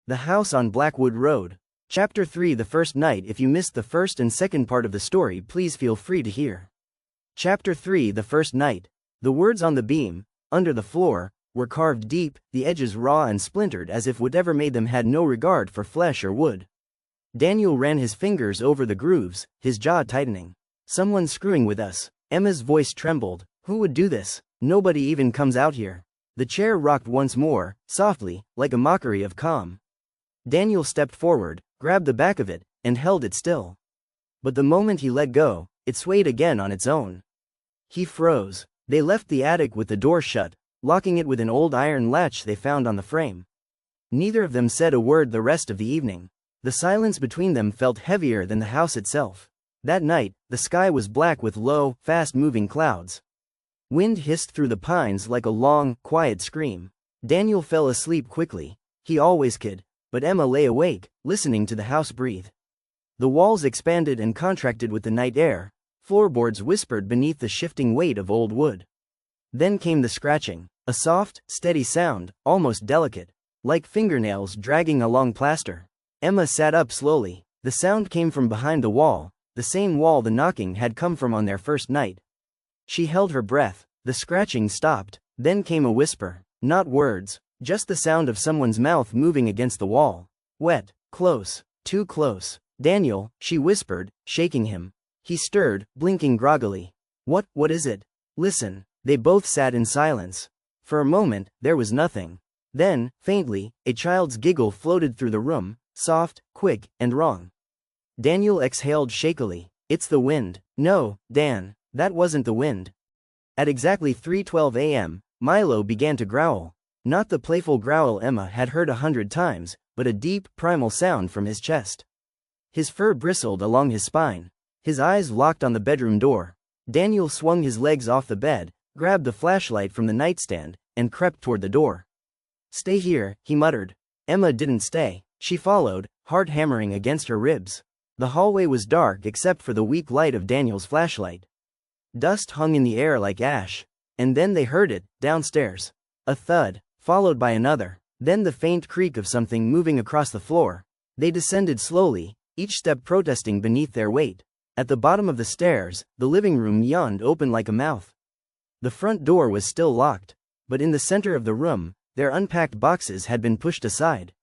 The House on Blackwood Road. Chapter 3 The First Night. If you missed the first and second part of the story, please feel free to hear. Chapter 3 The First Night. The words on the beam, under the floor, were carved deep, the edges raw and splintered as if whatever made them had no regard for flesh or wood. Daniel ran his fingers over the grooves, his jaw tightening. Someone's screwing with us. Emma's voice trembled. Who would do this? Nobody even comes out here. The chair rocked once more, softly, like a mockery of calm. Daniel stepped forward, grabbed the back of it, and held it still. But the moment he let go, it swayed again on its own. He froze. They left the attic with the door shut, locking it with an old iron latch they found on the frame. Neither of them said a word the rest of the evening. The silence between them felt heavier than the house itself. That night, the sky was black with low, fast-moving clouds. Wind hissed through the pines like a long, quiet scream. Daniel fell asleep quickly. He always could. But Emma lay awake, listening to the house breathe. The walls expanded and contracted with the night air. Floorboards whispered beneath the shifting weight of old wood. Then came the scratching, a soft, steady sound, almost delicate, like fingernails dragging along plaster. Emma sat up slowly. The sound came from behind the wall, the same wall the knocking had come from on their first night. She held her breath. The scratching stopped. Then came a whisper. Not words. Just the sound of someone's mouth moving against the wall. Wet. Close. Too close. Daniel, she whispered, shaking him. He stirred, blinking groggily. What is it? Listen. They both sat in silence. For a moment, there was nothing. Then, faintly, a child's giggle floated through the room, soft, quick, and wrong. Daniel exhaled shakily. It's the wind. No, Dan, that wasn't the wind. At exactly 3:12 a.m., Milo began to growl. Not the playful growl Emma had heard 100 times, but a deep, primal sound from his chest. His fur bristled along his spine. His eyes locked on the bedroom door. Daniel swung his legs off the bed, grabbed the flashlight from the nightstand, and crept toward the door. Stay here, he muttered. Emma didn't stay. She followed, heart hammering against her ribs. The hallway was dark except for the weak light of Daniel's flashlight. Dust hung in the air like ash. And then they heard it, downstairs. A thud, followed by another, then the faint creak of something moving across the floor. They descended slowly, each step protesting beneath their weight. At the bottom of the stairs, the living room yawned open like a mouth. The front door was still locked, but in the center of the room, their unpacked boxes had been pushed aside.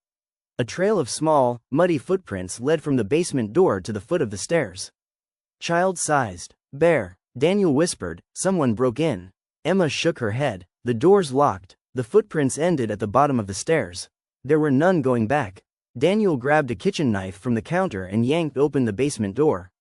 A trail of small, muddy footprints led from the basement door to the foot of the stairs. Child-sized. Bear. Daniel whispered, someone broke in. Emma shook her head. The door's locked. The footprints ended at the bottom of the stairs. There were none going back. Daniel grabbed a kitchen knife from the counter and yanked open the basement door.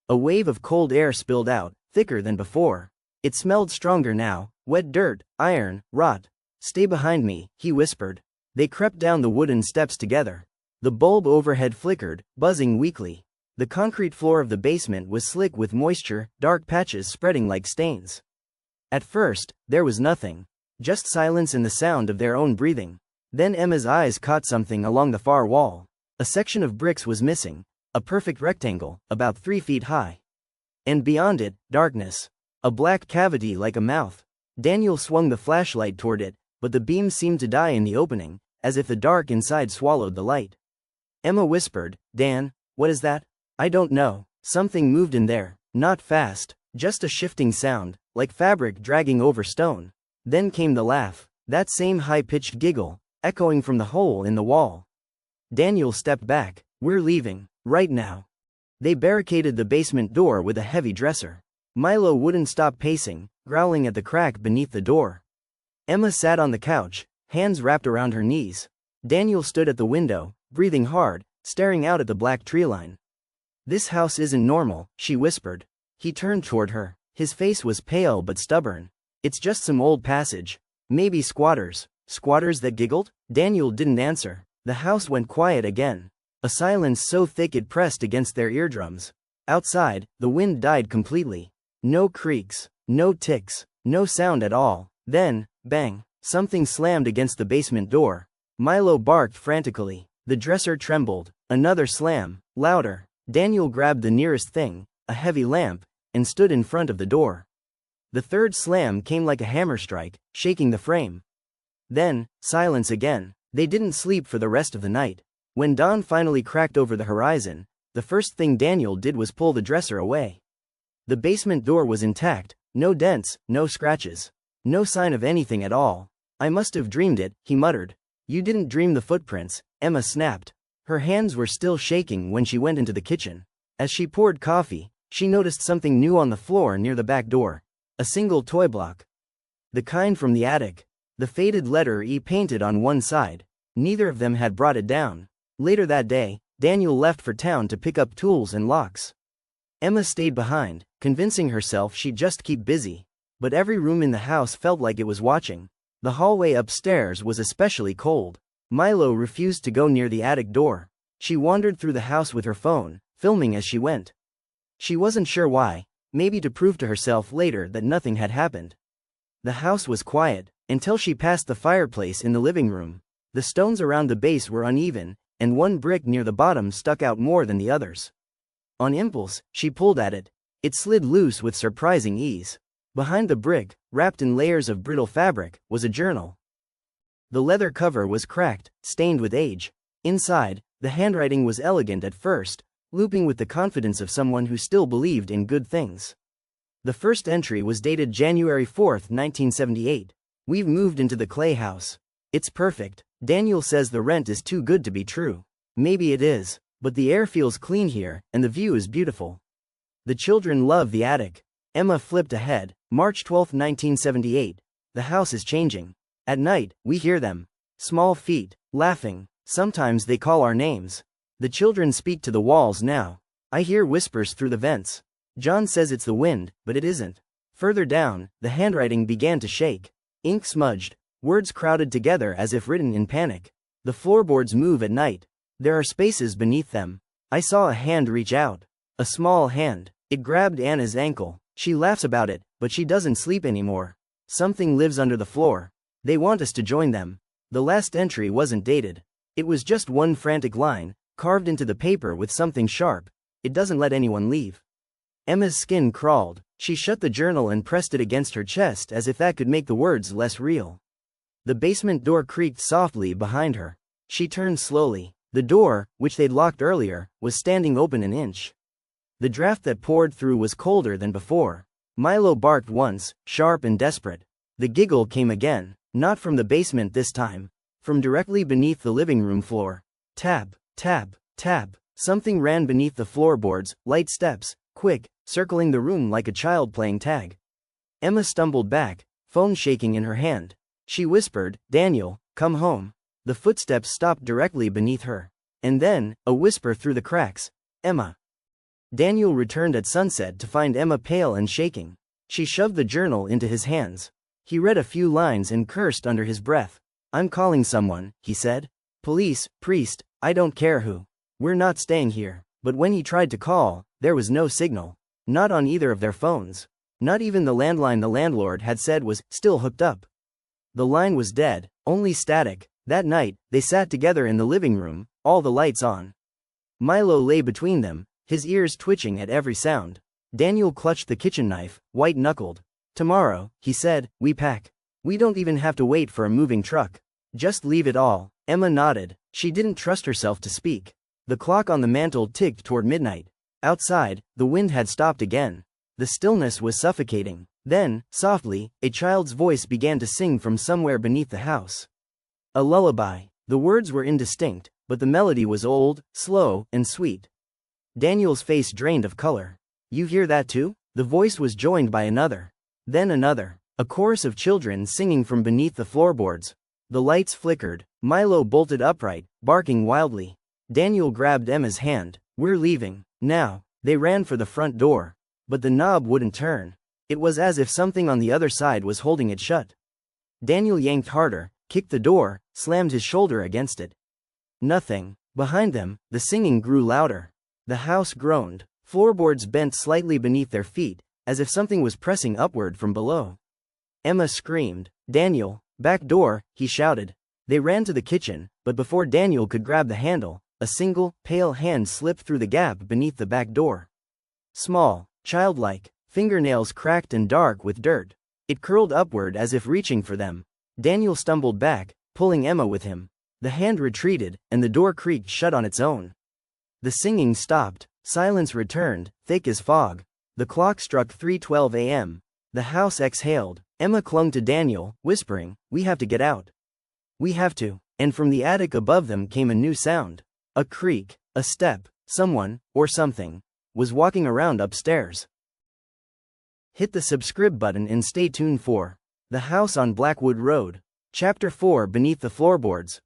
A wave of cold air spilled out, thicker than before. It smelled stronger now, wet dirt, iron, rot. Stay behind me, he whispered. They crept down the wooden steps together. The bulb overhead flickered, buzzing weakly. The concrete floor of the basement was slick with moisture, dark patches spreading like stains. At first, there was nothing. Just silence and the sound of their own breathing. Then Emma's eyes caught something along the far wall. A section of bricks was missing, a perfect rectangle, about 3 feet high. And beyond it, darkness. A black cavity like a mouth. Daniel swung the flashlight toward it, but the beam seemed to die in the opening, as if the dark inside swallowed the light. Emma whispered, Dan, what is that? I don't know. Something moved in there, not fast, just a shifting sound, like fabric dragging over stone. Then came the laugh, that same high-pitched giggle, echoing from the hole in the wall. Daniel stepped back. We're leaving, right now. They barricaded the basement door with a heavy dresser. Milo wouldn't stop pacing, growling at the crack beneath the door. Emma sat on the couch, hands wrapped around her knees. Daniel stood at the window, breathing hard, staring out at the black tree line. This house isn't normal, she whispered. He turned toward her. His face was pale but stubborn. It's just some old passage. Maybe squatters. Squatters that giggled? Daniel didn't answer. The house went quiet again. A silence so thick it pressed against their eardrums. Outside, the wind died completely. No creaks, no ticks, no sound at all. Then, bang, something slammed against the basement door. Milo barked frantically. The dresser trembled. Another slam, louder. Daniel grabbed the nearest thing, a heavy lamp, and stood in front of the door. The third slam came like a hammer strike, shaking the frame. Then, silence again. They didn't sleep for the rest of the night. When dawn finally cracked over the horizon, the first thing Daniel did was pull the dresser away. The basement door was intact, no dents, no scratches. No sign of anything at all. I must have dreamed it, he muttered. You didn't dream the footprints, Emma snapped. Her hands were still shaking when she went into the kitchen. As she poured coffee, she noticed something new on the floor near the back door. A single toy block. The kind from the attic. The faded letter E painted on one side. Neither of them had brought it down. Later that day, Daniel left for town to pick up tools and locks. Emma stayed behind, convincing herself she'd just keep busy. But every room in the house felt like it was watching. The hallway upstairs was especially cold. Milo refused to go near the attic door. She wandered through the house with her phone, filming as she went. She wasn't sure why, maybe to prove to herself later that nothing had happened. The house was quiet, until she passed the fireplace in the living room. The stones around the base were uneven, and one brick near the bottom stuck out more than the others. On impulse, she pulled at it. It slid loose with surprising ease. Behind the brick, wrapped in layers of brittle fabric, was a journal. The leather cover was cracked, stained with age. Inside, the handwriting was elegant at first, looping with the confidence of someone who still believed in good things. The first entry was dated January 4, 1978. We've moved into the clay house. It's perfect. Daniel says the rent is too good to be true. Maybe it is, but the air feels clean here, and the view is beautiful. The children love the attic. Emma flipped ahead. March 12, 1978. The house is changing. At night, we hear them. Small feet, laughing. Sometimes they call our names. The children speak to the walls now. I hear whispers through the vents. John says it's the wind, but it isn't. Further down, the handwriting began to shake. Ink smudged. Words crowded together as if written in panic. The floorboards move at night. There are spaces beneath them. I saw a hand reach out. A small hand. It grabbed Anna's ankle. She laughs about it, but she doesn't sleep anymore. Something lives under the floor. They want us to join them. The last entry wasn't dated. It was just one frantic line, carved into the paper with something sharp. It doesn't let anyone leave. Emma's skin crawled. She shut the journal and pressed it against her chest as if that could make the words less real. The basement door creaked softly behind her. She turned slowly. The door, which they'd locked earlier, was standing open an inch. The draft that poured through was colder than before. Milo barked once, sharp and desperate. The giggle came again, not from the basement this time. From directly beneath the living room floor. Tap, tap, tap. Something ran beneath the floorboards, light steps, quick, circling the room like a child playing tag. Emma stumbled back, phone shaking in her hand. She whispered, "Daniel, come home." The footsteps stopped directly beneath her. And then, a whisper through the cracks, "Emma." Daniel returned at sunset to find Emma pale and shaking. She shoved the journal into his hands. He read a few lines and cursed under his breath. "I'm calling someone," he said. "Police, priest, I don't care who. We're not staying here." But when he tried to call, there was no signal. Not on either of their phones. Not even the landline the landlord had said was still hooked up. The line was dead, only static. That night, they sat together in the living room, all the lights on. Milo lay between them, his ears twitching at every sound. Daniel clutched the kitchen knife, white-knuckled. "Tomorrow," he said, "we pack. We don't even have to wait for a moving truck. Just leave it all." Emma nodded. She didn't trust herself to speak. The clock on the mantel ticked toward midnight. Outside, the wind had stopped again. The stillness was suffocating. Then, softly, a child's voice began to sing from somewhere beneath the house. A lullaby. The words were indistinct, but the melody was old, slow, and sweet. Daniel's face drained of color. "You hear that too?" The voice was joined by another. Then another. A chorus of children singing from beneath the floorboards. The lights flickered. Milo bolted upright, barking wildly. Daniel grabbed Emma's hand. "We're leaving. Now." They ran for the front door. But the knob wouldn't turn. It was as if something on the other side was holding it shut. Daniel yanked harder, kicked the door, slammed his shoulder against it. Nothing. Behind them, the singing grew louder. The house groaned. Floorboards bent slightly beneath their feet, as if something was pressing upward from below. Emma screamed. "Daniel, back door," he shouted. They ran to the kitchen, but before Daniel could grab the handle, a single, pale hand slipped through the gap beneath the back door. Small, childlike, fingernails cracked and dark with dirt. It curled upward as if reaching for them. Daniel stumbled back, pulling Emma with him. The hand retreated, and the door creaked shut on its own. The singing stopped, silence returned, thick as fog. The clock struck 3:12 a.m. The house exhaled. Emma clung to Daniel, whispering, "We have to get out. We have to." And from the attic above them came a new sound. A creak, a step, someone, or something, was walking around upstairs. Hit the subscribe button and stay tuned for The House on Blackwood Road. Chapter 4 Beneath the Floorboards.